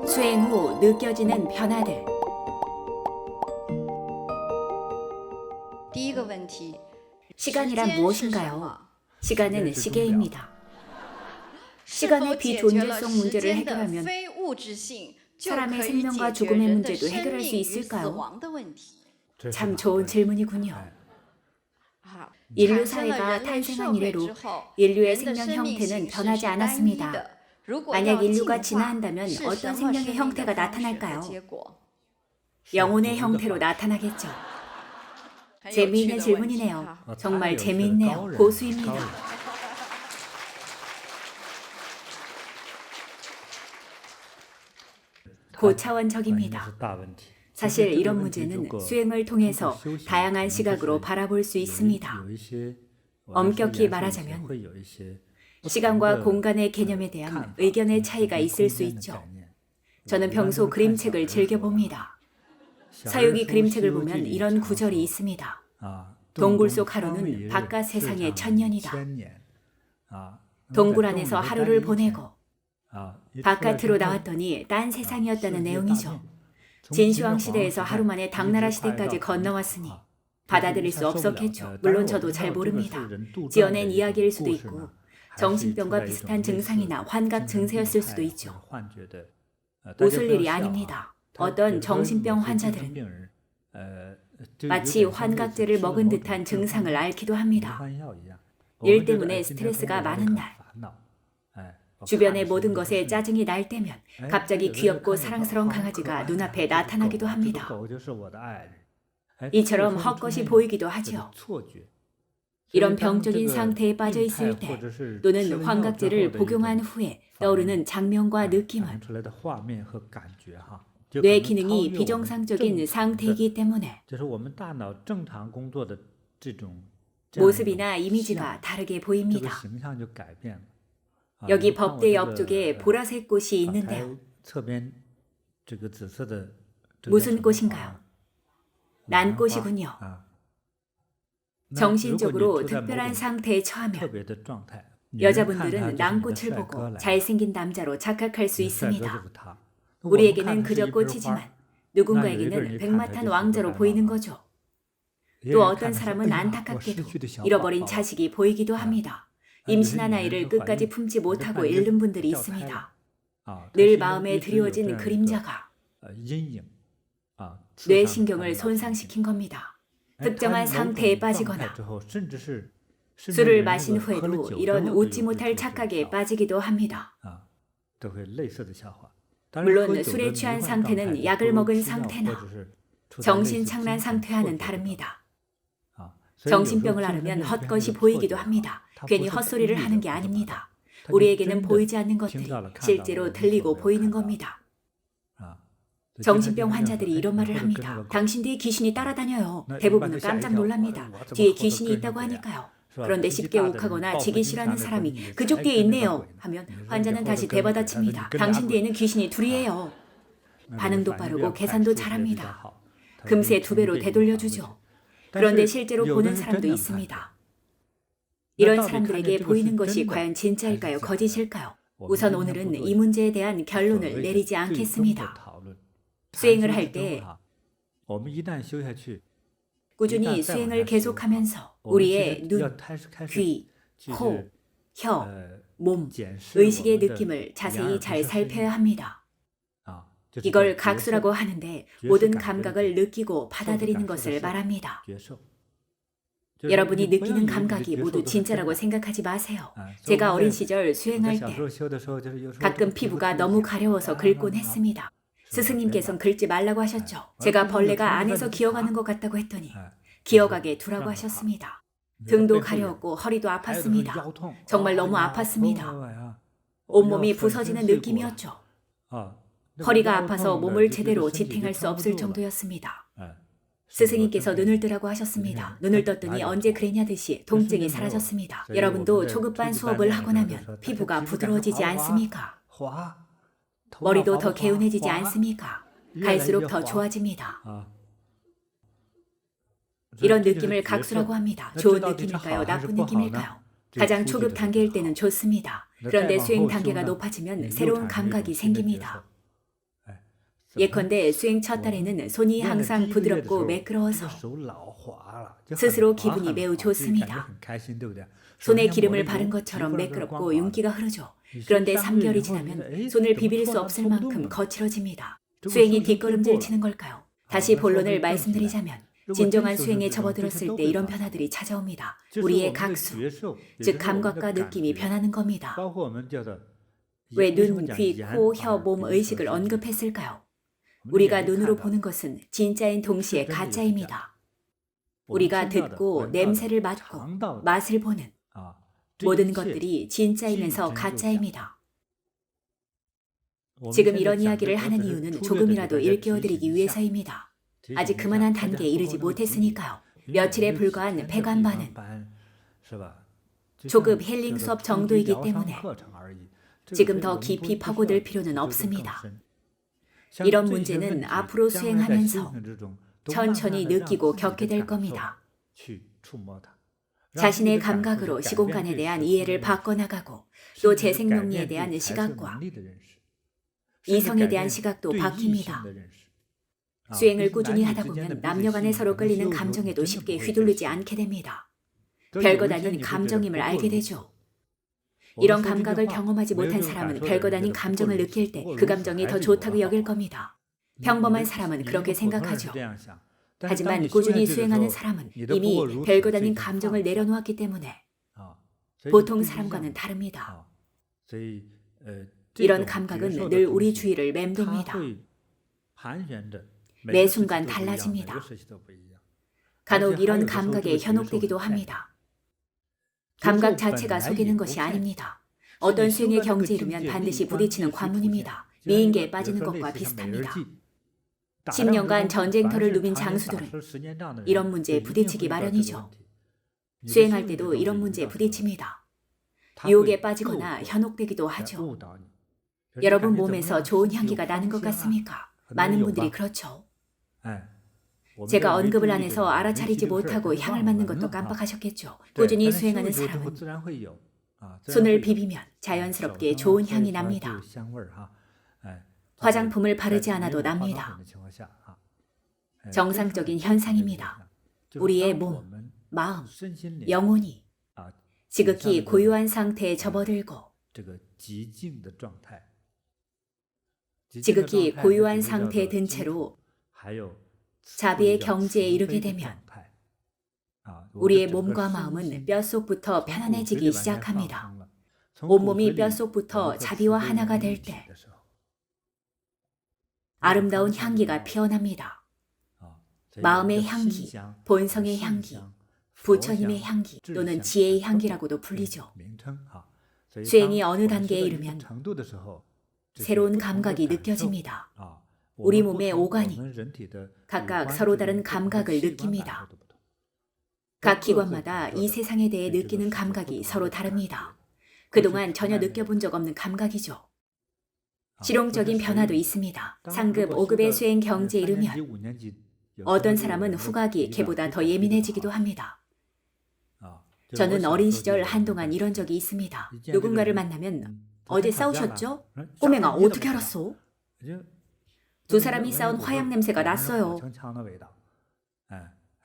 수행 후 느껴지는 변화들. 第一个问题， 시간이란 무엇인가요? 시간은 시계입니다. 시간의 비존재성 문제를 해결하면 사람의 생명과 죽음의 문제도 해결할 수 있을까요? 참 좋은 질문이군요. 인류 사회가 탄생한 이래로 인류의 생명 형태는 변하지 않았습니다. 만약 인류가 진화한다면 어떤 생명의 형태가 나타날까요? 영혼의 형태로 나타나겠죠. 재미있는 질문이네요. 정말 재미있네요. 고수입니다. 고차원적입니다. 사실 이런 문제는 수행을 통해서 다양한 시각으로 바라볼 수 있습니다. 엄격히 말하자면 시간과 공간의 개념에 대한 의견의 차이가 있을 수 있죠. 저는 평소 그림책을 즐겨봅니다. 서유기 그림책을 보면 이런 구절이 있습니다. 동굴 속 하루는 바깥 세상의 1000년이다. 동굴 안에서 하루를 보내고 바깥으로 나왔더니 딴 세상이었다는 내용이죠. 진시황 시대에서 하루 만에 당나라 시대까지 건너왔으니 받아들일 수 없었겠죠. 물론 저도 잘 모릅니다. 지어낸 이야기일 수도 있고 정신병과 비슷한 증상이나 환각 증세였을 수도 있죠. 웃을 일이 아닙니다. 어떤 정신병 환자들은 마치 환각제를 먹은 듯한 증상을 앓기도 합니다. 일 때문에 스트레스가 많은 날, 주변의 모든 것에 짜증이 날 때면 갑자기 귀엽고 사랑스러운 강아지가 눈앞에 나타나기도 합니다. 이처럼 헛것이 보이기도 하죠. 이런 병적인 상태에 빠져 있을 때 또는 환각제를 복용한 후에 떠오르는 장면과 느낌은 뇌 기능이 비정상적인 상태이기 때문에 모습이나 이미지가 다르게 보입니다. 여기 법대 옆쪽에 보라색 꽃이 있는데요. 무슨 꽃인가요? 난꽃이군요. 정신적으로 특별한 상태에 처하면 여자분들은 난꽃을 보고 잘생긴 남자로 착각할 수 있습니다. 우리에게는 그저 꽃이지만 누군가에게는 백마탄 왕자로 보이는 거죠. 또 어떤 사람은 안타깝게도 잃어버린 자식이 보이기도 합니다. 임신한 아이를 끝까지 품지 못하고 잃는 분들이 있습니다. 늘 마음에 드리워진 그림자가 뇌신경을 손상시킨 겁니다. 특정한 상태에 빠지거나 술을 마신 후에도 이런 웃지 못할 착각에 빠지기도 합니다. 물론 술에 취한 상태는 약을 먹은 상태나 정신착란 상태와는 다릅니다. 정신병을 앓으면 헛것이 보이기도 합니다. 괜히 헛소리를 하는 게 아닙니다. 우리에게는 보이지 않는 것들이 실제로 들리고 보이는 겁니다. 정신병 환자들이 이런 말을 합니다. 당신 뒤에 귀신이 따라다녀요. 대부분은 깜짝 놀랍니다. 뒤에 귀신이 있다고 하니까요. 그런데 쉽게 욱하거나 지기 싫어하는 사람이 그쪽 뒤에 있네요 하면 환자는 다시 대받아칩니다. 당신 뒤에는 귀신이 둘이에요. 반응도 빠르고 계산도 잘합니다. 금세 2배로 되돌려주죠. 그런데 실제로 보는 사람도 있습니다. 이런 사람들에게 보이는 것이 과연 진짜일까요? 거짓일까요? 우선 오늘은 이 문제에 대한 결론을 내리지 않겠습니다. 수행을 할 때 꾸준히 수행을 계속하면서 우리의 눈, 귀, 코, 혀, 몸, 의식의 느낌을 자세히 잘 살펴야 합니다. 이걸 각수라고 하는데 모든 감각을 느끼고 받아들이는 것을 말합니다. 여러분이 느끼는 감각이 모두 진짜라고 생각하지 마세요. 제가 어린 시절 수행할 때 가끔 피부가 너무 가려워서 긁곤 했습니다. 스승님께서는 긁지 말라고 하셨죠. 제가 벌레가 안에서 기어가는 것 같다고 했더니 기어가게 두라고 하셨습니다. 등도 가려웠고 허리도 아팠습니다. 정말 너무 아팠습니다. 온몸이 부서지는 느낌이었죠. 허리가 아파서 몸을 제대로 지탱할 수 없을 정도였습니다. 스승님께서 눈을 뜨라고 하셨습니다. 눈을 떴더니 언제 그랬냐듯이 통증이 사라졌습니다. 여러분도 초급반 수업을 하고 나면 피부가 부드러워지지 않습니까? 머리도 더 개운해지지 않습니까? 갈수록 더 좋아집니다. 이런 느낌을 각수라고 합니다. 좋은 느낌일까요? 나쁜 느낌일까요? 가장 초급 단계일 때는 좋습니다. 그런데 수행 단계가 높아지면 새로운 감각이 생깁니다. 예컨대 수행 첫 달에는 손이 항상 부드럽고 매끄러워서 스스로 기분이 매우 좋습니다. 손에 기름을 바른 것처럼 매끄럽고 윤기가 흐르죠. 그런데 3개월이 지나면 손을 비빌 수 없을 만큼 거칠어집니다. 수행이 뒷걸음질 치는 걸까요? 다시 본론을 말씀드리자면 진정한 수행에 접어들었을 때 이런 변화들이 찾아옵니다. 우리의 각수, 즉 감각과 느낌이 변하는 겁니다. 왜 눈, 귀, 코, 혀, 몸, 의식을 언급했을까요? 우리가 눈으로 보는 것은 진짜인 동시에 가짜입니다. 우리가 듣고 냄새를 맡고 맛을 보는 모든 것들이 진짜이면서 가짜입니다. 지금 이런 이야기를 하는 이유는 조금이라도 일깨워드리기 위해서입니다. 아직 그만한 단계에 이르지 못했으니까요. 며칠에 불과한 폐관반은 초급 힐링 수업 정도이기 때문에 지금 더 깊이 파고들 필요는 없습니다. 이런 문제는 앞으로 수행하면서 천천히 느끼고 겪게 될 겁니다. 자신의 감각으로 시공간에 대한 이해를 바꿔나가고 또 재생용리에 대한 시각과 이성에 대한 시각도 바뀝니다. 수행을 꾸준히 하다 보면 남녀 간에 서로 끌리는 감정에도 쉽게 휘둘리지 않게 됩니다. 별것 아닌 감정임을 알게 되죠. 이런 감각을 경험하지 못한 사람은 별것 아닌 감정을 느낄 때 그 감정이 더 좋다고 여길 겁니다. 평범한 사람은 그렇게 생각하죠. 하지만 꾸준히 수행하는 사람은 이미 별것 아닌 감정을 내려놓았기 때문에 보통 사람과는 다릅니다. 이런 감각은 늘 우리 주위를 맴돕니다. 매 순간 달라집니다. 간혹 이런 감각에 현혹되기도 합니다. 감각 자체가 속이는 것이 아닙니다. 어떤 수행의 경지에 이르면 반드시 부딪히는 관문입니다. 미인계에 빠지는 것과 비슷합니다. 10년간 전쟁터를 누빈 장수들은 이런 문제에 부딪히기 마련이죠. 수행할 때도 이런 문제에 부딪힙니다. 유혹에 빠지거나 현혹되기도 하죠. 여러분 몸에서 좋은 향기가 나는 것 같습니까? 많은 분들이 그렇죠. 제가 언급을 안 해서 알아차리지 못하고 향을 맡는 것도 깜빡하셨겠죠. 꾸준히 수행하는 사람은 손을 비비면 자연스럽게 좋은 향이 납니다. 화장품을 바르지 않아도 납니다. 정상적인 현상입니다. 우리의 몸, 마음, 영혼이 지극히 고요한 상태에 접어들고 지극히 고요한 상태에 든 채로 자비의 경지에 이르게 되면 우리의 몸과 마음은 뼛속부터 편안해지기 시작합니다. 온몸이 뼛속부터 자비와 하나가 될 때 아름다운 향기가 피어납니다. 마음의 향기, 본성의 향기, 부처님의 향기 또는 지혜의 향기라고도 불리죠. 수행이 어느 단계에 이르면 새로운 감각이 느껴집니다. 우리 몸의 오간이 각각 서로 다른 감각을 느낍니다. 각 기관마다 이 세상에 대해 느끼는 감각이 서로 다릅니다. 그동안 전혀 느껴본 적 없는 감각이죠. 실용적인 변화도 있습니다. 상급 5급의 수행 경지에 이르면 어떤 사람은 후각이 걔보다 더 예민해지기도 합니다. 저는 어린 시절 한동안 이런 적이 있습니다. 누군가를 만나면 어제 싸우셨죠? 꼬맹아 어떻게 알았어? 두 사람이 싸운 화약 냄새가 났어요.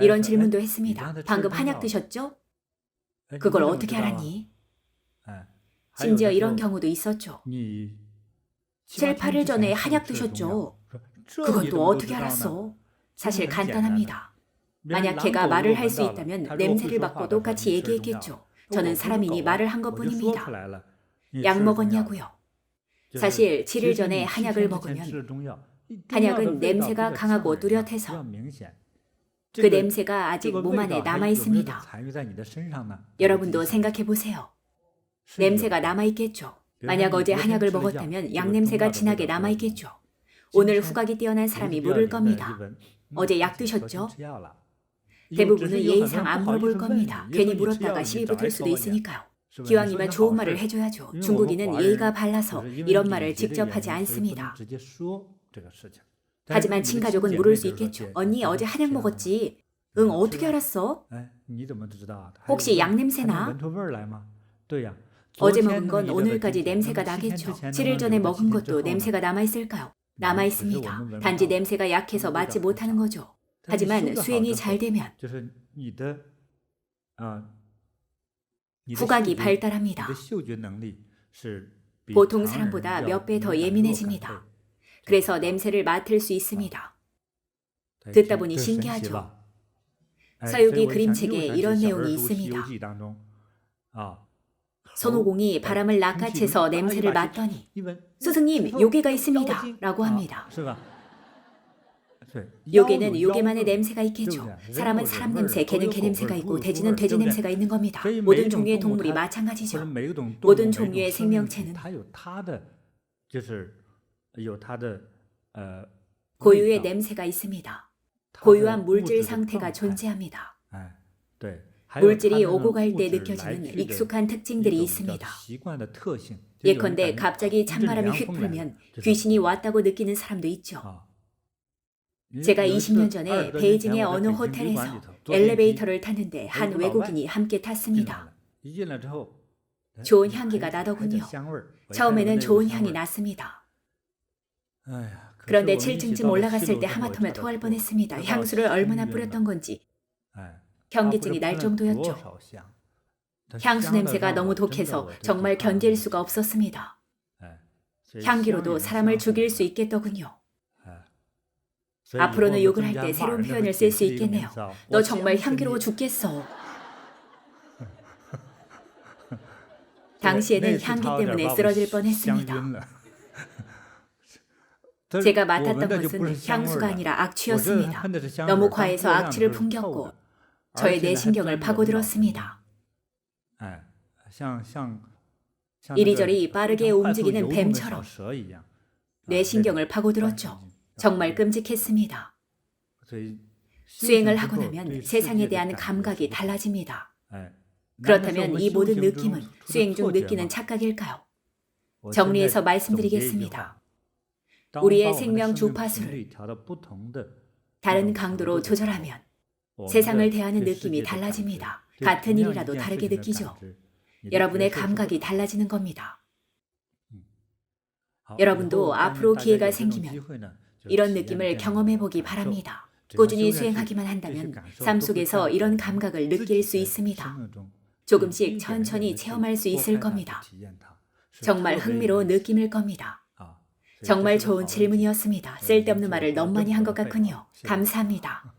이런 질문도 했습니다. 방금 한약 드셨죠? 그걸 어떻게 알았니? 심지어 이런 경우도 있었죠. 7, 8일 전에 한약 드셨죠? 그건 또 어떻게 알았어? 사실 간단합니다. 만약 걔가 말을 할 수 있다면 냄새를 맡고 똑같이 얘기했겠죠. 저는 사람이니 말을 한 것뿐입니다. 약 먹었냐고요? 사실 7일 전에 한약을 먹으면 한약은 냄새가 강하고 뚜렷해서 그 냄새가 아직 몸 안에 남아있습니다. 여러분도 생각해보세요. 냄새가 남아있겠죠. 만약 어제 한약을 먹었다면 약 냄새가 진하게 남아있겠죠. 오늘 후각이 뛰어난 사람이 물을 겁니다. 어제 약 드셨죠? 대부분은 예의상 안 물어볼 겁니다. 괜히 물었다가 시비 붙을 수도 있으니까요. 기왕이면 좋은 말을 해줘야죠. 중국인은 예의가 발라서 이런 말을 직접 하지 않습니다. 하지만 친가족은 물을 수 있겠죠. 언니 어제 한약 먹었지? 응, 어떻게 알았어? 혹시 양 냄새 나? 어제 먹은 건 오늘까지 냄새가 나겠죠. 7일 전에 먹은 것도 냄새가 남아있을까요? 남아있습니다. 단지 냄새가 약해서 맡지 못하는 거죠. 하지만 수행이 잘 되면 후각이 발달합니다. 보통 사람보다 몇 배 더 예민해집니다. 그래서 냄새를 맡을 수 있습니다. 듣다 보니 신기하죠. 서유기 그림책에 이런 내용이 있습니다. 손오공이 바람을 낚아채서 냄새를 맡더니 스승님, 요괴가 있습니다 라고 합니다. 요괴는 요괴만의 냄새가 있겠죠. 사람은 사람 냄새, 개는 개 냄새가 있고 돼지는 돼지 냄새가 있는 겁니다. 모든 종류의 동물이 마찬가지죠. 모든 종류의 생명체는 고유의 냄새가 있습니다. 고유한 물질 상태가 존재합니다. 물질이 오고 갈 때 느껴지는 익숙한 특징들이 있습니다. 예컨대 갑자기 찬바람이 휙 불면 귀신이 왔다고 느끼는 사람도 있죠. 제가 20년 전에 베이징의 어느 호텔에서 엘리베이터를 탔는데 한 외국인이 함께 탔습니다. 좋은 향기가 나더군요. 처음에는 좋은 향이 났습니다. 그런데 7층쯤 올라갔을 때 하마터면 토할 뻔했습니다. 향수를 얼마나 뿌렸던 건지 경계증이 날 정도였죠. 향수 냄새가 너무 독해서 정말 견딜 수가 없었습니다. 향기로도 사람을 죽일 수 있겠더군요. 앞으로는 욕을 할 때 새로운 표현을 쓸 수 있겠네요. 너 정말 향기로워 죽겠어. 당시에는 향기 때문에 쓰러질 뻔했습니다. 제가 맡았던 것은 향수가 아니라 악취였습니다. 너무 과해서 악취를 풍겼고 저의 내신경을 파고들었습니다. 이리저리 빠르게 움직이는 뱀처럼 뇌신경을 파고들었죠. 정말 끔찍했습니다. 수행을 하고 나면 세상에 대한 감각이 달라집니다. 그렇다면 이 모든 느낌은 수행 중 느끼는 착각일까요? 정리해서 말씀드리겠습니다. 우리의 생명 주파수를 다른 강도로 조절하면 세상을 대하는 느낌이 달라집니다. 같은 일이라도 다르게 느끼죠. 여러분의 감각이 달라지는 겁니다. 여러분도 앞으로 기회가 생기면 이런 느낌을 경험해 보기 바랍니다. 꾸준히 수행하기만 한다면 삶 속에서 이런 감각을 느낄 수 있습니다. 조금씩 천천히 체험할 수 있을 겁니다. 정말 흥미로운 느낌일 겁니다. 정말 좋은 질문이었습니다. 쓸데없는 말을 너무 많이 한 것 같군요. 감사합니다.